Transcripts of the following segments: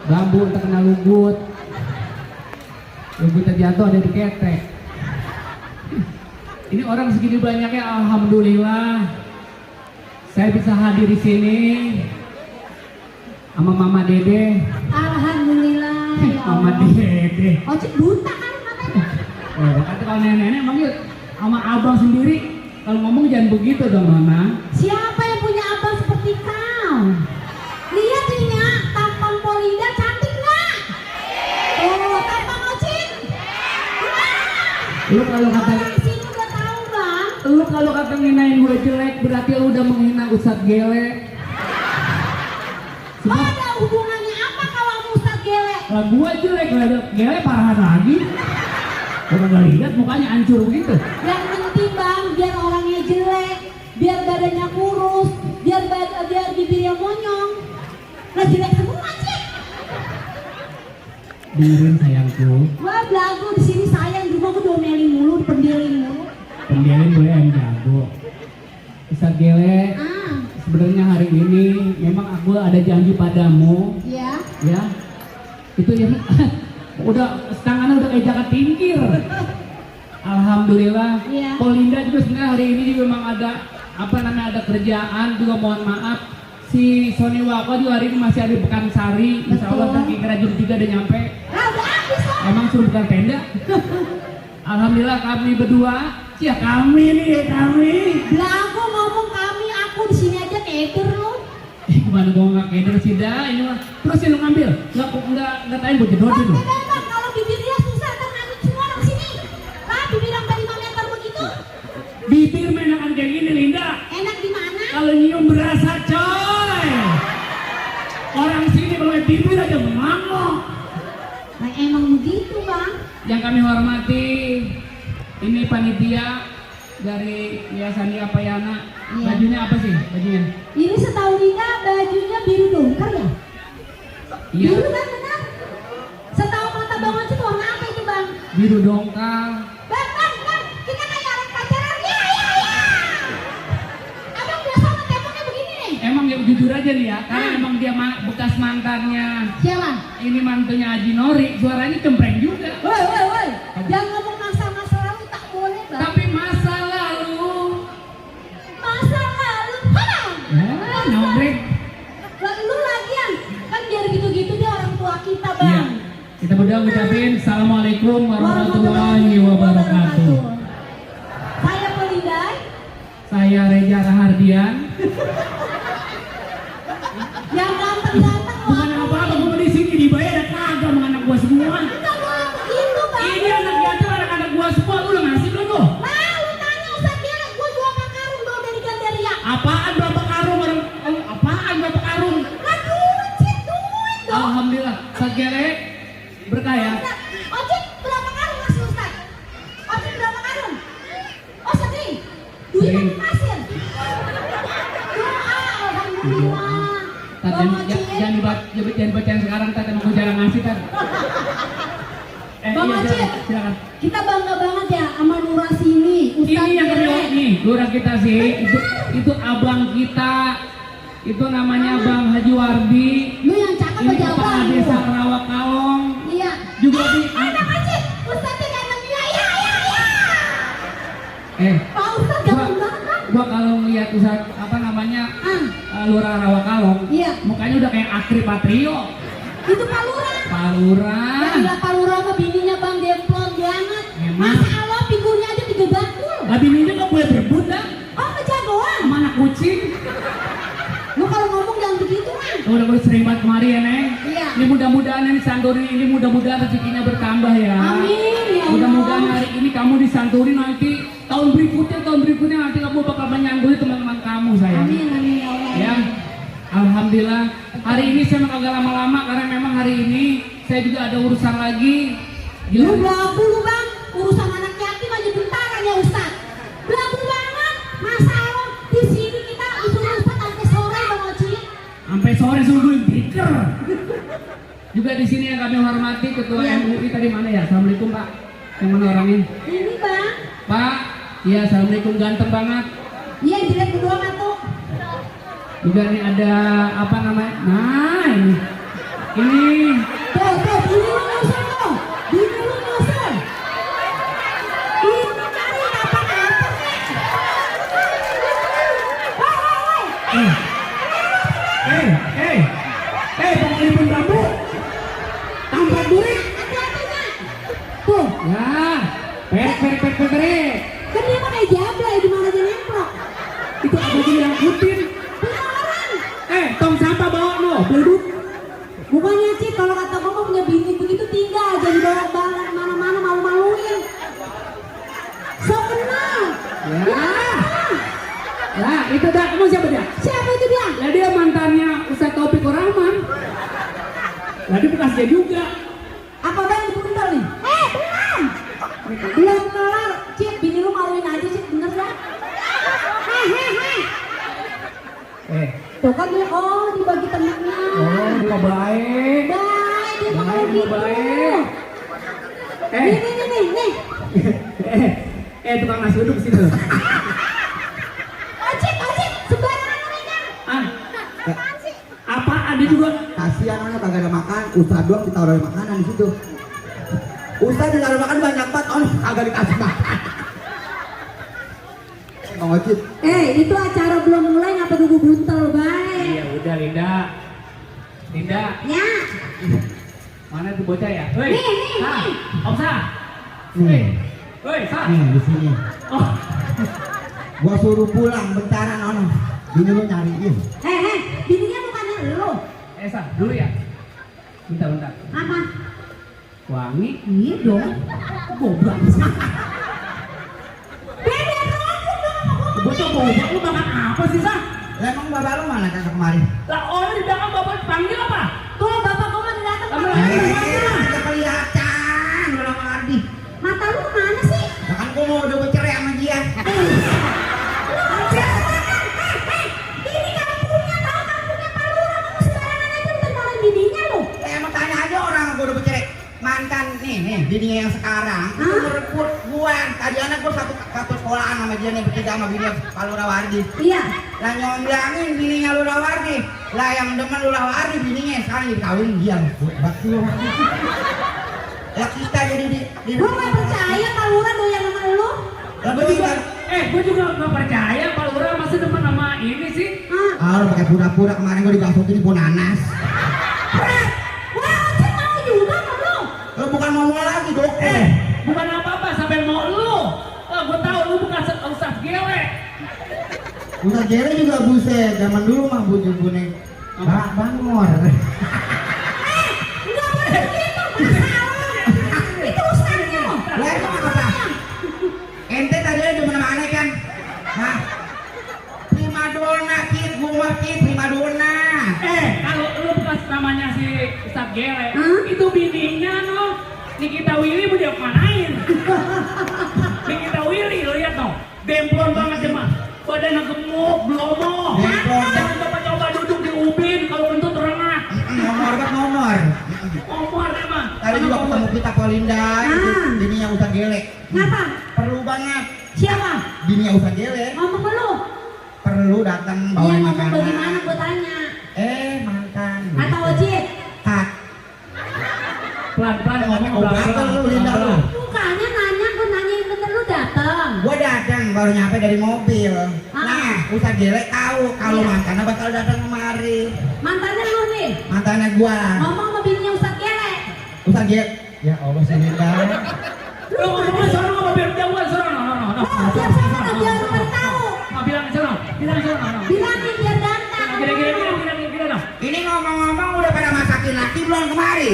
Bambu terkena lugut. Lugut terjatuh ada di ketek. Ini orang segini banyaknya, alhamdulillah. Saya bisa hadir di sini sama Mama Dede. Alhamdulillah ya Mama Allah. Dede. Ojek buta kan matanya. Kata kalau nenek-nenek manggil sama abang sendiri. Kalau ngomong jangan begitu dong, Mama. Siapa yang punya abang seperti kau? Lihat nih ya, tampang Polinda cantik nggak? Oh, tampang Ojek. Lu kalau kata Orang sini udah tahu bang. Lu kalau kata nginain gue jelek, berarti lu udah menghina Ustadz Gele. Oh, ada hubungannya apa kalau sama Ustadz Gele? Lah gue jelek, Gele parahan lagi. Kalau nggak lihat mukanya hancur begitu. Yang penting bang, biar orangnya jelek, biar badannya kurus, biar bibirnya monyong. Lah jelek semua sih. Dengerin sayangku, Wah belagu di sini sayang, di rumah gue diomelin mulu, dipendelin mulu. pendialin gue yang jago. Ustadz Gele, Ah, sebenarnya hari ini memang aku ada janji padamu, ya. ya. Itu yang udah tangannya udah kayak jaket tingkir. Alhamdulillah. Iya. Polinda juga sebenarnya hari ini juga memang ada ada kerjaan, juga mohon maaf. Si Sony Wako juga hari ini masih ada di Pekansari. Insya Allah Betul. nanti kira jam 3 udah nyampe. Nah, udah habis loh. Emang suruh bukan tenda. Alhamdulillah kami berdua, ya kami nih kami. Belagu ngomong kami, aku di sini aja keder lu. Gimana gue nggak keder sih dah ini mah. Terus sih lu ngambil, nggak tahu buat jodoh dulu. Bang, kalau bibirnya susah kan ngaduk semua orang sini. Lah bibir yang dari 5 meter begitu, Bibir menakan kayak gini Linda. enak di mana? Kalau nyium berasa coy. Orang sini kalau bibir aja mangok. Nah, emang begitu bang. Yang kami hormati, ini panitia dari Yayasan Apayana. Iya. Bajunya apa sih bajunya? Ini setahu Rina bajunya biru dongker ya? Iya, Biru kan benar? Setahu mata bang Oci tuh warna apa itu bang? biru dongkal. Bang, kita kayak orang pacaran ya. Abang biasa sama temboknya begini nih. Emang ya jujur aja nih ya, karena emang dia bekas mantannya. Siapa? Ini mantunya Haji Nori, suaranya cempreng juga. Woi. Jangan ngomong masa-masa lalu, tak boleh bang. Tapi masa lalu, Masa lalu, nogrek. Lu lagian, kan biar gitu-gitu dia orang tua kita bang. Iya. Kita berdua ngucapin Assalamualaikum warahmatullahi wabarakatuh. Saya Polindai, Saya Reza Rahardian. yang ganteng-ganteng. Bukan apa-apa, gue di sini dibayar ada kagak sama anak gua semua. Enggak boleh begitu bang. Ini anak jatuh anak-anak gua semua, lu udah ngasih belum tuh? Nah, lu tanya Ustaz Gere, gua jual makarun bawa dari Gandaria. Apaan berapa karung orang? Apaan berapa karung? Lah duit dong. Alhamdulillah, segere berkah ya. Ustaz, Ojek berapa karung ngasih Ustaz? Ojek berapa karung? Oh sering. Duit Sering. apa pasir? Doa, alhamdulillah. Bang Ojek. Jangan dibaca yang sekarang, Tat, emang gue jarang ngasih, Tat. Bang Iya, Ojek, silakan. kita bangga banget ya sama Nura sini, Ustaz Ini yang Gere. kedua nih, lurah kita sih, itu abang kita, itu namanya Bang Haji Wardi. Lu yang cakep Ini aja kepala abang. desa Rawakalong. Iya. Juga di Bang Ojek, Ustaznya ganteng ya. Pak Ustaz gua, ganteng banget bang. gua kalau ngeliat Ustaz Lurah Rawakalong, Iya. mukanya udah kayak Akri Patrio. Itu Pak Lurah. Pak Lurah. Gila Pak Lurah mah bininya Bang Demplon banget. Emang? Masa Allah figurnya aja 3 bakul. Lah bininya gak boleh berebut dah Oh kejagoan. sama anak kucing. Lu kalau ngomong jangan begitu kan. Udah gue sering banget kemari ya Neng. Iya. Ini mudah-mudahan yang disantuni ini mudah-mudahan rezekinya bertambah ya. Amin ya Mudah-mudahan Allah. hari ini kamu disantuni, nanti tahun berikutnya nanti kamu bakal menyantuni teman-teman kamu sayang. Amin ya Allah. Ya, alhamdulillah. Hari ini saya agak lama-lama karena memang hari ini saya juga ada urusan lagi. Lu belagu lu bang. Urusan anak yatim aja bentaran ya Ustaz. Belagu banget. Masa Allah di sini kita disuruh Ustaz sampai sore Bang Oci. Sampai sore suruh pikir. Juga di sini yang kami hormati Ketua Iya. MUI tadi mana ya? Assalamualaikum Pak. Yang mana orangnya? Ini bang. Pak. Iya, assalamualaikum, ganteng banget. Iya jelek berdua mah tuh. Juga nih ada apa namanya? Nah ini Ini Tuh, bini lu nyusul tuh. Bini lu nyusul. Ini cari apa-apa sih? Woi. pengelipun bambu. Tampak durik. Hati-hatinya. Tuh, Ya, perek. kan dia mah kayak jablay di mana aja nemplok. Itu aku yang ngikutin. Beneran. Tong sampah bawa no, belut. Bukannya Cid, kalau kata gua mah punya bini begitu tinggal jadi bawa balan mana-mana malu-maluin. So kenal. Ya. Nah, itu dah, kamu siapa dia? Siapa itu dia? Lah dia mantannya Ustaz Taufik Rahman. Lah dia bekas dia juga. Apa bang itu bentar nih? Belum kelar. Cid, bini lu maluin aja Cid, bener ya? Tuh kan dia, dibagi temennya. Dia baik. Baik, dia mah kalau Baik, gitu. baik. Nih. Tukang nasi uduk sini. Cid, sembarangan ngomongnya. Apa ada juga? Kasihan orang kagak ada makan, Ustaz doang ditaruh makanan di situ. Ustaz ditaruh makan banyak banget, kagak dikasih makan. Bang Wajib, Itu acara belum mulai ngapa nunggu buntel baik. Iya udah Linda. Ya. Mana tuh bocah ya? Hei. Nih. Om Sa. nih, Hei, Sa. nih di sini. Oh. Gua suruh pulang bentaran ono. Bini lu nyariin. Bininya bukannya lu. Sa, dulu ya. Bentar. Apa? Wangi. Iya dong. Goblok. Beda rambut dong. Bocah goblok lu makan apa sih, Sa? Lah emang bapak lu mana kagak kemari? Lah orang di belakang bapak panggil apa? Tuh bapak kau mah datang Kamu Pak. Kagak kelihatan lu lama Ardi. Mata lu kemana sih? Lah kan gua mau udah bercerai sama dia. Ini kamu punya tahu kamu punya palura kamu sembarangan aja bentar bininya lu. Emang tanya aja orang gua udah bercerai. Mantan nih bininya yang sekarang itu merebut gua. Tadi anak gua satu sekolahan sama dia nih bertiga sama bininya Palura Wardi. Iya. Lah nyomblangin bininya Lura Wardi. Lah yang demen Lura Wardi bininya sekarang dikawin dia. Bakti lu. Lah kita jadi di Gua nggak percaya palura doyan sama lu. Lah Gue juga nggak percaya Pak Lura masih demen sama ini sih. lu pakai pura-pura kemarin gua digasukin di nanas. Wah, Cid mau juga sama lu. Lu bukan ngomong lagi, Dok. Bukan apa-apa sampai mau lu. Gue tahu lu bukan Ustaz Gele. Ustaz Jere juga buset, zaman dulu mah bujuk-bujuk bangor. Nggak boleh begitu, masalah. Itu ustaznya lo. Lah emang apa? Ente tadi ada mana-mana kan? Hah? Primadona Kid, gua Kid, primadona. Kalau lu bekas namanya si Ustaz Gele, Hah? itu bininya no. Nikita Willy mau dia manain. Nikita Willy lo lihat no, demplon banget dia mah. Badannya gemuk, blomo. Demplon. Jangan coba-coba duduk di ubin kalau untuk renang. Nomor kan nomor. Omor dia mah. Tadi juga ketemu kita Polinda, bininya Ustaz Gele. Ngapa? Perlu banget. Siapa? Bininya Ustaz Gele Ngomong ke lu. perlu datang Dia bawa ngomong makanan. bagaimana gua tanya. Mantan. Atau Ojit? Hak. Pelan-pelan ngomong Obrol lu Linda lu. Bukannya nanya, gua nanyain bener lu datang. Gua datang baru nyampe dari mobil. Nah, Ustaz Gele tahu kalau Iya. mantannya bakal datang kemari. Mantannya lu nih. Mantannya gua. Ngomong sama bininya Ustaz Gele. Ustaz Gele. Ya Allah si Linda. Lu ngomongnya sono apa biar jauhan sono. No. Biar sana, biar lu tahu. Bilang sono. Bilangin biar datang. Gila no. Ini ngomong-ngomong udah pada masakin laki belum kemari?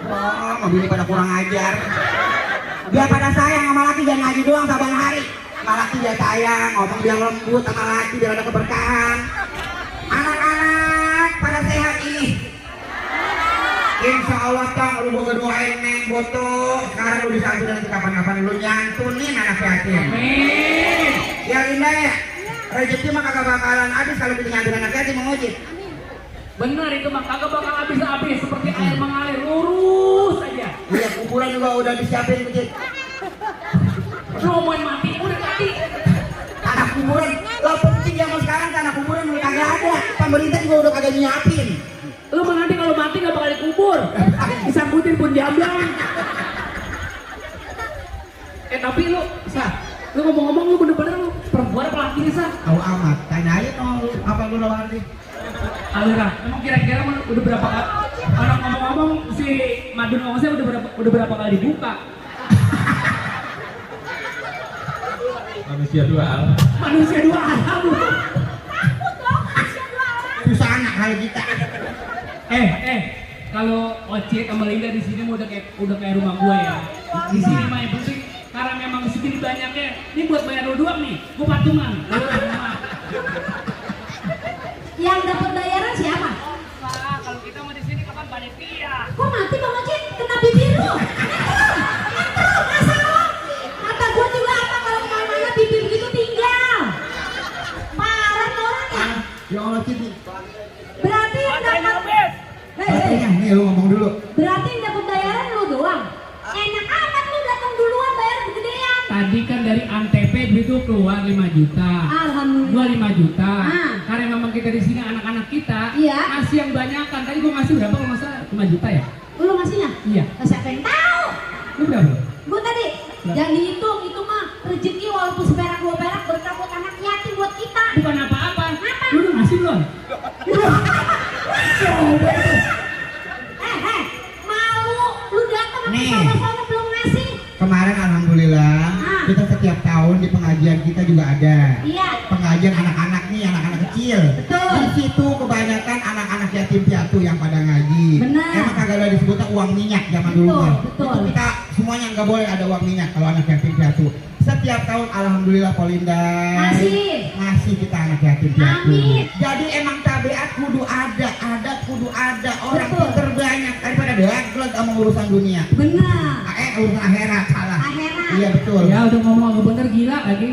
Oh, mobilnya pada kurang ajar. Dia pada sayang sama laki jangan ngaji doang saban hari. Sama laki dia sayang, ngomong dia lembut sama laki biar ada keberkahan. Anak-anak pada sehat ini. Insya Allah Tong, lu gua doain Neng Boto. Sekarang lu bisa aja nanti kapan-kapan lu nyantunin anak yatim. Amin. Ya Linda ya, rezeki mah kagak bakalan habis kalau kita nyantunin anak yatim mengujit. Bener itu mah kagak bakal habis-habis seperti air mengalir lurus aja. Iya, kuburan juga udah disiapin kecil. Lu mau mati udah mati. Tanah kuburan, lo penting zaman sekarang tanah kuburan udah kagak ada. Pemerintah juga udah kagak nyiapin. Lu mana bubur. Disangkutin pun jamblang. Tapi lu, lu ngomong-ngomong lu bener-bener lu perempuan apa laki nih, Tahu amat. Tanya aja no, apa lu nawari? Alira, emang kira-kira udah berapa kali? Orang ngomong-ngomong si Madu Nawasnya udah berapa kali dibuka? Manusia dua hal. Manusia dua alam lu. Takut dong, kasihan dua orang. Susah anak kali kita. Kalau Ocit sama Linda di sini udah kayak rumah gue ya. Di sini mah yang penting karena memang segini banyaknya. Ini buat bayar lu doang nih, gue patungan. Yang dapat bayaran siapa? Pak, kalau kita mau di sini kapan panitia? Kok mati Bang Ocit? Kena bibir lu? Entrum, masa lu? Kata gua juga apa kalau kemana-mana bibir begitu tinggal. Parah tuh orang ya. Ya Allah Citi. Berarti yang dapat. Katanya nih lu ngomong dulu. Berarti yang dapat bayaran lu doang. Enak amat lu datang duluan bayar gedean. Tadi kan dari Antv itu keluar 5 juta. Alhamdulillah. Gua 5 juta. Ah. Karena memang kita di sini anak-anak kita Iya. ngasih yang banyak kan. Tadi gua ngasih berapa kalau nggak salah 5 juta ya? Lu ngasihnya? Iya. Nah, siapa yang tahu? Lu berapa? Gua tadi yang dihitung itu mah rezeki walaupun seperak dua perak berkah buat anak yatim buat kita. Bukan apa-apa. Apa? Lu udah ngasih belum? Malu lu datang ke Nih. sana belum ngasih. Kemarin alhamdulillah kita setiap tahun di pengajian kita juga ada. Iya. Pengajian anak-anak nih, anak-anak kecil. Betul. Di situ kebanyakan anak-anak yatim piatu yang pada ngaji. Benar. Emang kagak ada disebutnya uang minyak zaman dulu Betul, mah. betul. Itu kita semuanya nggak boleh ada uang minyak kalau anak yatim piatu. Setiap tahun alhamdulillah Polinda ngasih kita anak yatim piatu. Amin. Jadi emang tabiat kudu ada orang Betul. pinter banyak daripada daglet sama urusan dunia. Benar. Urusan akhirat salah. Akhirat. Iya betul. Ya udah ngomong agak bener gila lagi.